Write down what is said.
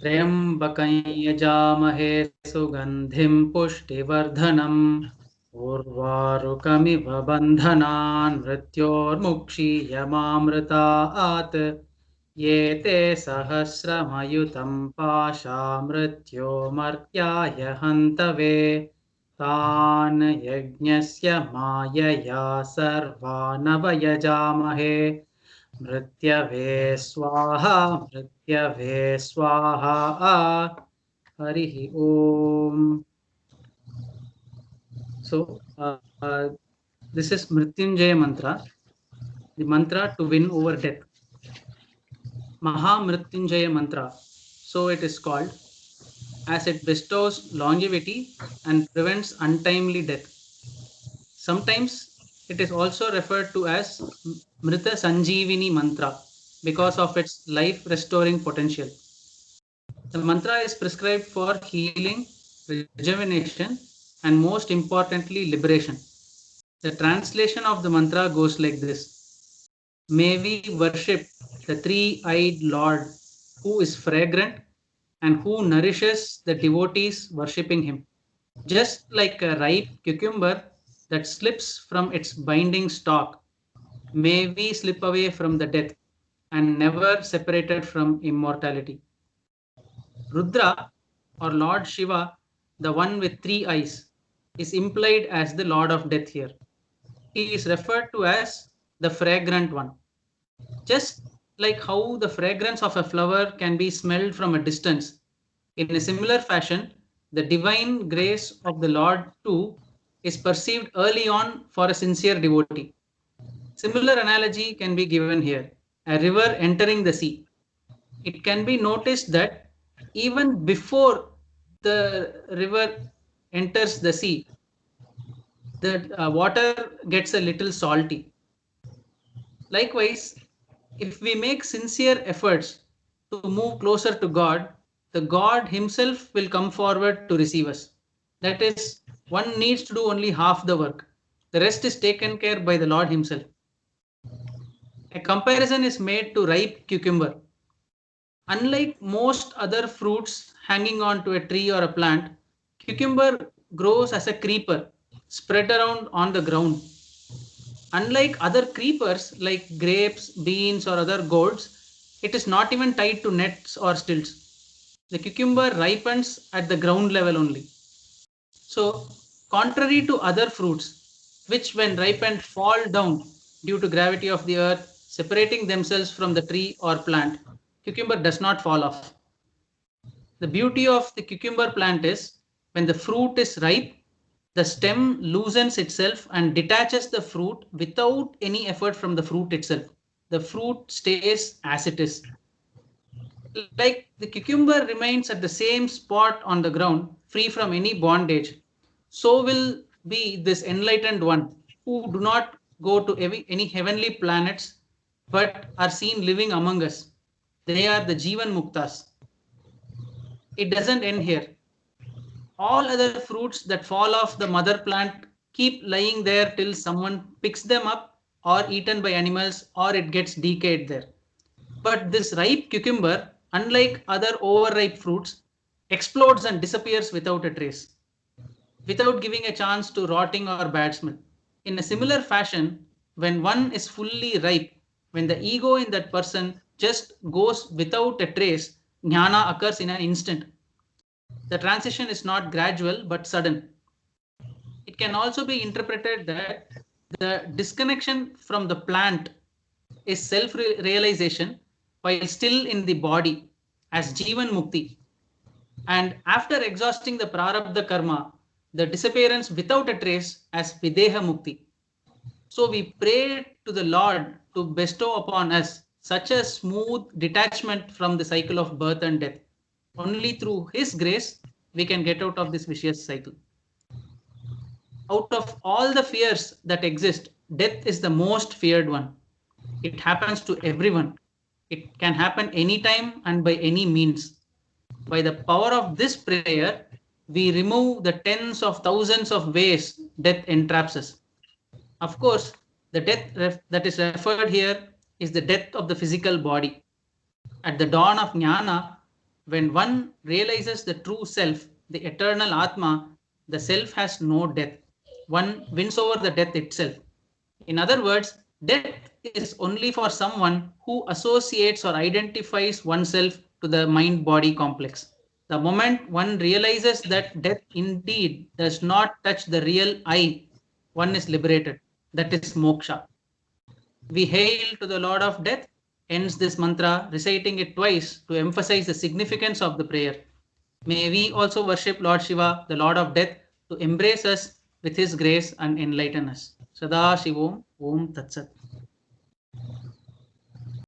त्र्यम्बकं यजामहे सुगन्धिं पुष्टिवर्धनम् उर्वारुकमिव बन्धनान् मृत्योर्मुक्षीयमामृतात् ये ते सहस्रमयुतं पाशामृत्योर्मर्त्याय हन्तवे तान् यज्ञस्य मायया सर्वानवयजामहे मृत्यवे स्वाहा मृत्यवे स्वाहा हरिः Om. So this is Mrityunjaya mantra, the mantra to win over death. Maha Mrityunjaya mantra, so it is called, as it bestows longevity and prevents untimely death. Sometimes it is also referred to as Mrita Sanjeevini mantra because of its life restoring potential. The mantra is prescribed for healing, rejuvenation, and most importantly, liberation. The translation of the mantra goes like this: May we worship the three-eyed Lord who is fragrant and who nourishes the devotees worshipping him. Just like a ripe cucumber that slips from its binding stalk, may we slip away from the death and never separated from immortality. Rudra, or Lord Shiva, the one with three eyes, is implied as the Lord of Death here. He is referred to as the fragrant one. Just like how the fragrance of a flower can be smelled from a distance, in a similar fashion, the divine grace of the Lord too is perceived early on for a sincere devotee. Similar analogy can be given here: a river entering the sea. It can be noticed that even before the river enters the sea, the water gets a little salty. Likewise, if we make sincere efforts to move closer to God, the God Himself will come forward to receive us. That is, one needs to do only half the work. The rest is taken care by the Lord Himself. A comparison is made to ripe cucumber. Unlike most other fruits hanging onto a tree or a plant, cucumber grows as a creeper, spread around on the ground. Unlike other creepers like grapes, beans, or other gourds, it is not even tied to nets or stilts. The cucumber ripens at the ground level only. So, contrary to other fruits, which when ripened fall down due to gravity of the earth, separating themselves from the tree or plant, cucumber does not fall off. The beauty of the cucumber plant is when the fruit is ripe, the stem loosens itself and detaches the fruit without any effort from the fruit itself. The fruit stays as it is. Like the cucumber remains at the same spot on the ground, free from any bondage, so will be this enlightened one who do not go to any heavenly planets but are seen living among us. They are the Jivan Muktas. It doesn't end here. All other fruits that fall off the mother plant keep lying there till someone picks them up or eaten by animals or it gets decayed there. But this ripe cucumber, unlike other overripe fruits, explodes and disappears without a trace, without giving a chance to rotting or bad smell. In a similar fashion, when one is fully ripe, when the ego in that person just goes without a trace, jnana occurs in an instant. The transition is not gradual but sudden. It can also be interpreted that the disconnection from the plant is self realization while still in the body as Jivan Mukti. And after exhausting the Prarabdha Karma, the disappearance without a trace as Videha Mukti. So we pray to the Lord to bestow upon us such a smooth detachment from the cycle of birth and death. Only through His grace we can get out of this vicious cycle. Out of all the fears that exist, death is the most feared one. It happens to everyone. It can happen anytime and by any means. By the power of this prayer, we remove the tens of thousands of ways death entraps us. Of course, the death that is referred here is the death of the physical body. At the dawn of jnana, When one realizes the true self, the eternal Atma, the self has no death. One wins over the death itself. In other words, death is only for someone who associates or identifies oneself to the mind body complex. The moment one realizes that death indeed does not touch the real I, one is liberated. That is moksha. We hail to the Lord of Death, ends this mantra, reciting it twice to emphasize the significance of the prayer. May we also worship Lord Shiva, the Lord of Death, to embrace us with his grace and enlighten us. Sada Shivom Om Tat Sat.